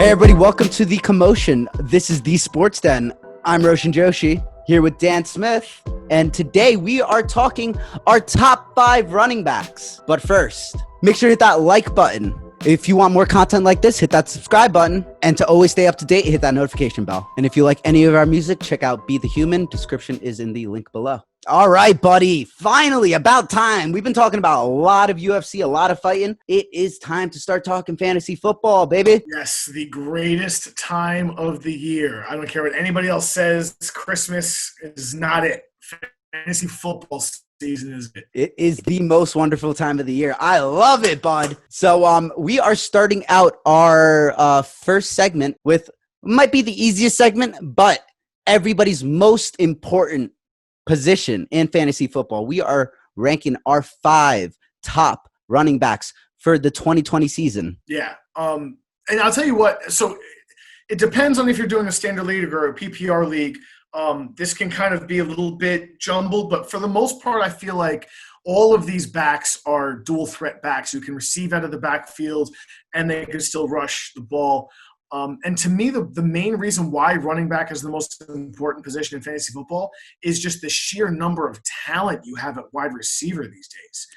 Hey everybody, welcome to the Commotion. This is the Sports Den. I'm Roshan Joshi here with Dan Smith, and today we are talking our top 5 running backs. But first, make sure to hit that like button. If you want more content like this, hit that subscribe button, and to always stay up to date, hit that notification bell. And if you like any of our music, check out Be the Human. Description is in the link below. All right, buddy. Finally, about time. We've been talking about a lot of UFC, a lot of fighting. It is time to start talking fantasy football, baby. Yes, the greatest time of the year. I don't care what anybody else says. Christmas is not it. Fantasy football season is it. It is the most wonderful time of the year. I love it, bud. So we are starting out our first segment with, might be the easiest segment, but everybody's most important position in fantasy football. We are ranking our 5 top running backs for the 2020 season. Yeah. And I'll tell you what, so it depends on if you're doing a standard league or a PPR league. This can kind of be a little bit jumbled, but for the most part, I feel like all of these backs are dual threat backs who can receive out of the backfield and they can still rush the ball. And to me, the main reason why running back is the most important position in fantasy football is just the sheer number of talent you have at wide receiver these days.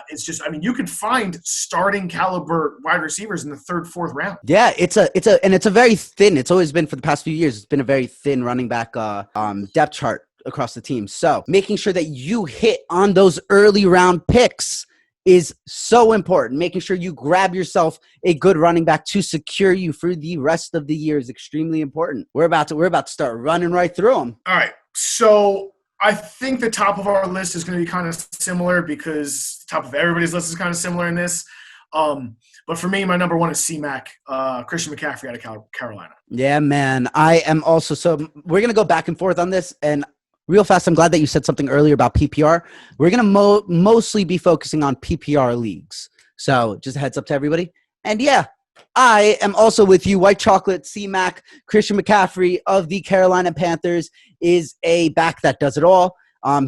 It's just, I mean, you could find starting caliber wide receivers in the 3rd, 4th round. Yeah, it's a very thin. It's always been for the past few years. It's been a very thin running back depth chart across the team. So making sure that you hit on those early round picks is so important. Making sure you grab yourself a good running back to secure you for the rest of the year is extremely important. We're about to start running right through them. All right. So I think the top of our list is going to be kind of similar because the top of everybody's list is kind of similar in this. But for me, my number 1 is C-Mac, Christian McCaffrey out of Carolina. Yeah, man. I am also. So we're going to go back and forth on this. And real fast, I'm glad that you said something earlier about PPR. We're going to mostly be focusing on PPR leagues. So just a heads up to everybody. And yeah, I am also with you. White Chocolate, C-Mac, Christian McCaffrey of the Carolina Panthers is a back that does it all.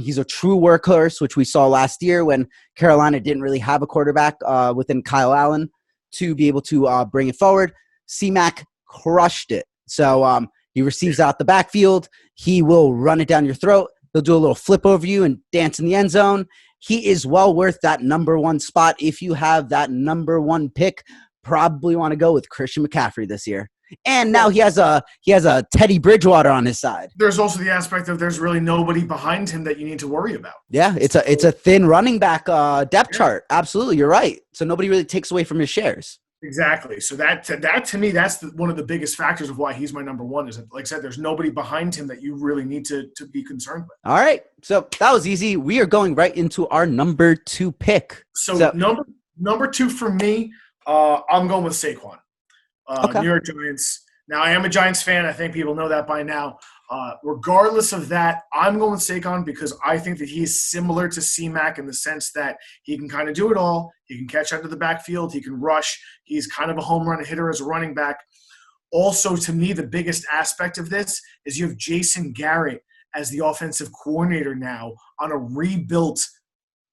He's a true workhorse, which we saw last year when Carolina didn't really have a quarterback within Kyle Allen to be able to bring it forward. C-Mac crushed it. So he receives out the backfield. He will run it down your throat. He'll do a little flip over you and dance in the end zone. He is well worth that number 1 spot. If you have that number 1 pick, probably want to go with Christian McCaffrey this year. And now he has a Teddy Bridgewater on his side. There's also the aspect of there's really nobody behind him that you need to worry about. Yeah, it's a thin running back depth chart. Absolutely, you're right. So nobody really takes away from his shares. Exactly. So that to me, that's one of the biggest factors of why he's my number 1 is that, like I said, there's nobody behind him that you really need to be concerned with. All right. So that was easy. We are going right into our number 2 pick. So number 2 for me, I'm going with Saquon. Okay. New York Giants. Now, I am a Giants fan. I think people know that by now. Regardless of that, I'm going with Saquon because I think that he is similar to C-Mac in the sense that he can kind of do it all. He can catch out of the backfield. He can rush. He's kind of a home run hitter as a running back. Also, to me, the biggest aspect of this is you have Jason Garrett as the offensive coordinator now on a rebuilt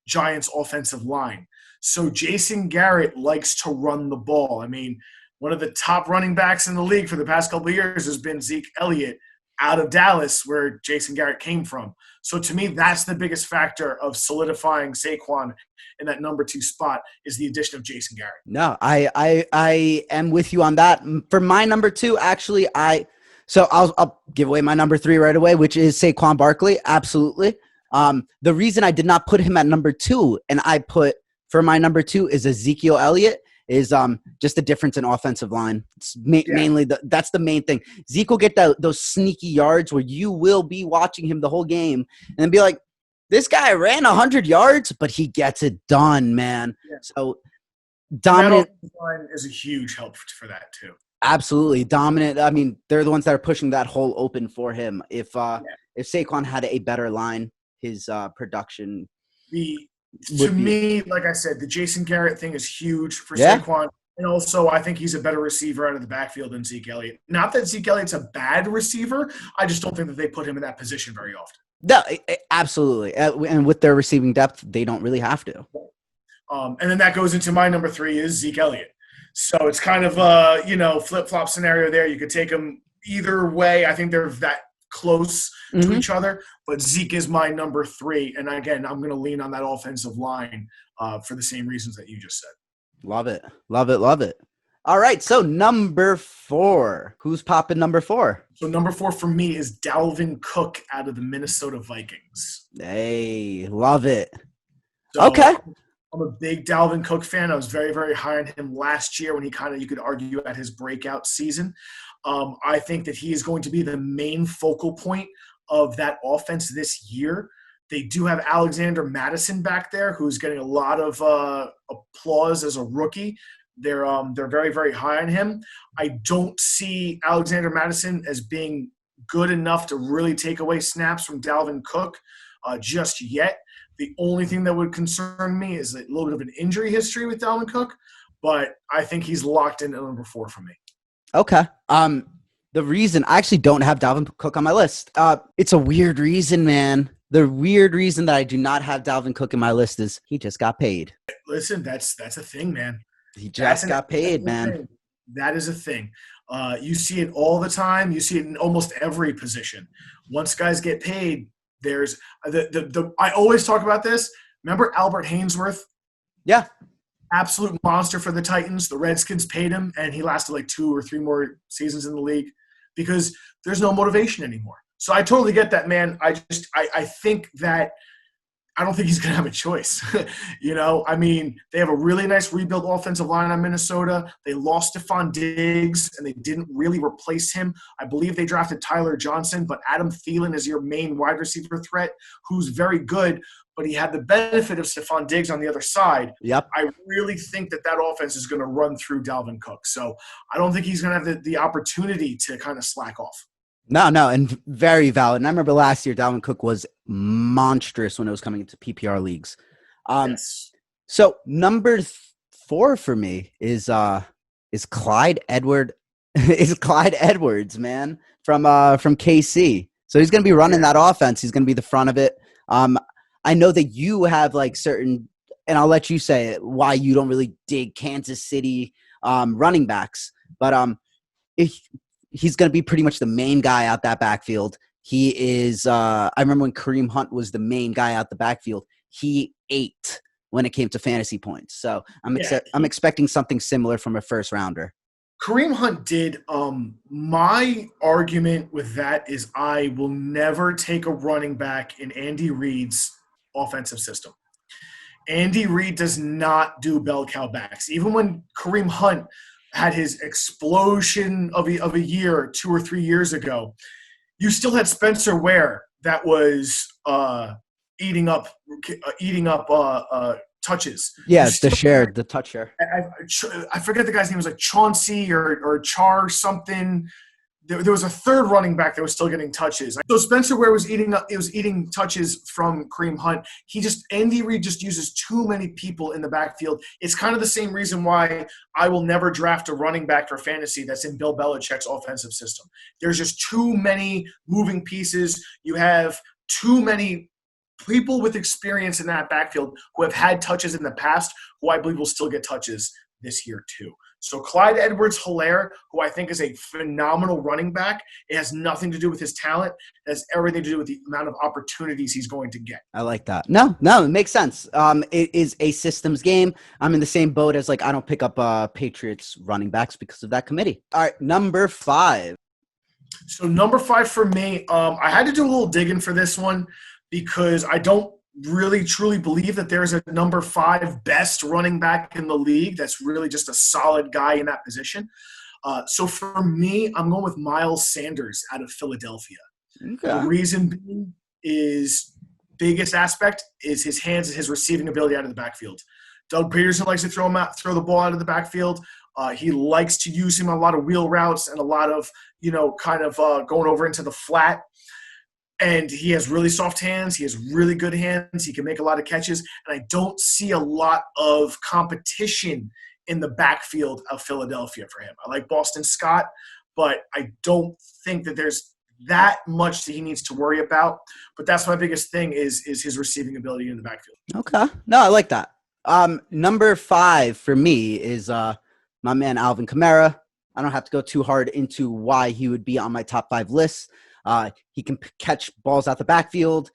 Giants offensive line. So Jason Garrett likes to run the ball. I mean, one of the top running backs in the league for the past couple of years has been Zeke Elliott out of Dallas, where Jason Garrett came from. So to me, that's the biggest factor of solidifying Saquon in that number 2 spot is the addition of Jason Garrett. No, I am with you on that. For my number 2, actually, I'll give away my number 3 right away, which is Saquon Barkley. Absolutely. The reason I did not put him at number 2 and I put for my number 2 is Ezekiel Elliott is just the difference in offensive line. It's mainly that's the main thing. Zeke will get those sneaky yards where you will be watching him the whole game and then be like, this guy ran 100 yards, but he gets it done, man. Yeah. So dominant line is a huge help for that too. Absolutely dominant. I mean, they're the ones that are pushing that hole open for him. If Saquon had a better line, his production. To me, like I said, the Jason Garrett thing is huge for Saquon. And also, I think he's a better receiver out of the backfield than Zeke Elliott. Not that Zeke Elliott's a bad receiver. I just don't think that they put him in that position very often. No, absolutely. And with their receiving depth, they don't really have to. And then that goes into my number 3 is Zeke Elliott. So it's kind of flip-flop scenario there. You could take them either way. I think they're that close to each other, but Zeke is my number 3. And again, I'm going to lean on that offensive line for the same reasons that you just said. Love it. Love it. Love it. All right. So number 4. Who's popping number 4? So number 4 for me is Dalvin Cook out of the Minnesota Vikings. Hey, love it. So okay. I'm a big Dalvin Cook fan. I was very, very high on him last year when he you could argue at his breakout season. I think that he is going to be the main focal point of that offense this year. They do have Alexander Mattison back there, who's getting a lot of applause as a rookie. They're very, very high on him. I don't see Alexander Mattison as being good enough to really take away snaps from Dalvin Cook just yet. The only thing that would concern me is a little bit of an injury history with Dalvin Cook, but I think he's locked in at number 4 for me. Okay. The reason I actually don't have Dalvin Cook on my list, it's a weird reason, man. The weird reason that I do not have Dalvin Cook in my list is he just got paid. Listen, that's a thing, man. He just got paid, man. That is a thing. You see it all the time. You see it in almost every position. Once guys get paid, there's I always talk about this. Remember Albert Hainsworth? Yeah. Absolute monster for the Titans. The Redskins paid him, and he lasted like 2 or 3 more seasons in the league because there's no motivation anymore. So I totally get that, man. I think that I don't think he's going to have a choice. I mean, they have a really nice rebuilt offensive line on Minnesota. They lost Stephon Diggs, and they didn't really replace him. I believe they drafted Tyler Johnson, but Adam Thielen is your main wide receiver threat, who's very good, but he had the benefit of Stephon Diggs on the other side. Yep. I really think that offense is going to run through Dalvin Cook. So I don't think he's going to have the opportunity to kind of slack off. No, and very valid. And I remember last year, Dalvin Cook was monstrous when it was coming into PPR leagues. Yes. So number 4 for me is Clyde Edwards, man, from KC. So he's going to be running that offense. He's going to be the front of it. I know that you have like certain, and I'll let you say it, why you don't really dig Kansas City running backs, but he's going to be pretty much the main guy out that backfield. He is I remember when Kareem Hunt was the main guy out the backfield, he ate when it came to fantasy points. So I'm expecting something similar from a first rounder. Kareem Hunt did. My argument with that is I will never take a running back in Andy Reid's offensive system. Andy Reid does not do bell cow backs. Even when Kareem Hunt had his explosion of a year 2 or 3 years ago, you still had Spencer Ware that was eating up touches. Yeah, the touch share. I forget the guy's name. It was like Chauncey or Char something. There was a third running back that was still getting touches. So Spencer Ware was eating touches from Kareem Hunt. Andy Reid just uses too many people in the backfield. It's kind of the same reason why I will never draft a running back for fantasy that's in Bill Belichick's offensive system. There's just too many moving pieces. You have too many people with experience in that backfield who have had touches in the past, who I believe will still get touches this year too. So Clyde Edwards-Helaire, who I think is a phenomenal running back, it has nothing to do with his talent. It has everything to do with the amount of opportunities he's going to get. I like that. No, it makes sense. It is a systems game. I'm in the same boat as I don't pick up Patriots running backs because of that committee. All right, number 5. So number 5 for me, I had to do a little digging for this one because I don't really truly believe that there's a number 5 best running back in the league that's really just a solid guy in that position. So for me, I'm going with Miles Sanders out of Philadelphia. Okay. The reason being is biggest aspect is his hands and his receiving ability out of the backfield. Doug Peterson likes to throw the ball out of the backfield. He likes to use him on a lot of wheel routes and a lot of, going over into the flat. And he has really soft hands. He has really good hands. He can make a lot of catches. And I don't see a lot of competition in the backfield of Philadelphia for him. I like Boston Scott, but I don't think that there's that much that he needs to worry about. But that's my biggest thing is his receiving ability in the backfield. Okay. No, I like that. Number 5 for me is my man Alvin Kamara. I don't have to go too hard into why he would be on my top 5 list. He can catch balls out the backfield.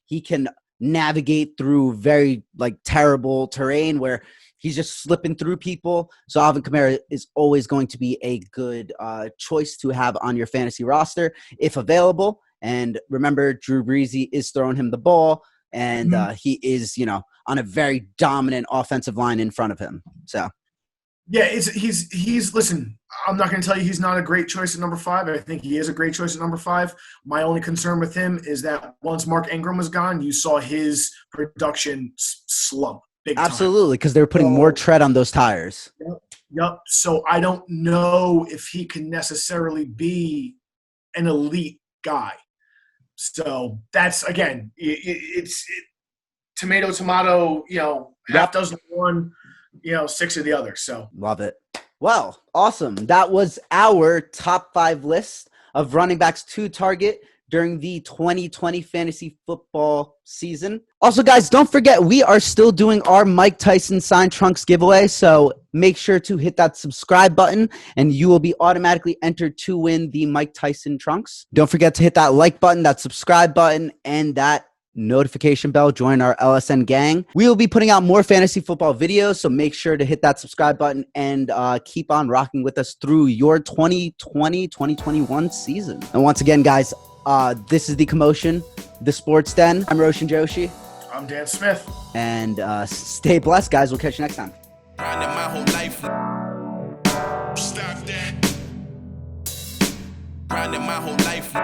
He can navigate through very terrible terrain where he's just slipping through people. So Alvin Kamara is always going to be a good choice to have on your fantasy roster if available. And remember, Drew Brees is throwing him the ball, and he is, on a very dominant offensive line in front of him. So. Yeah, he's listen, I'm not going to tell you he's not a great choice at number 5. I think he is a great choice at number 5. My only concern with him is that once Mark Ingram was gone, you saw his production slump big time. Absolutely, because they were putting more tread on those tires. Yep. So I don't know if he can necessarily be an elite guy. So that's, again, it's tomato, half dozen one, 6 of the other. So love it. Well, awesome. That was our top 5 list of running backs to target during the 2020 fantasy football season. Also, guys, don't forget, we are still doing our Mike Tyson signed trunks giveaway. So make sure to hit that subscribe button and you will be automatically entered to win the Mike Tyson trunks. Don't forget to hit that like button, that subscribe button, and that notification bell. Join our LSN gang. We will be putting out more fantasy football videos, so make sure to hit that subscribe button and keep on rocking with us through your 2020-2021 season. And once again, guys, this is the Commotion, the Sports Den. I'm Roshan Joshi. I'm Dan Smith. And stay blessed, guys. We'll catch you next time. Grinding my whole life. Stop that. Grinding my whole life.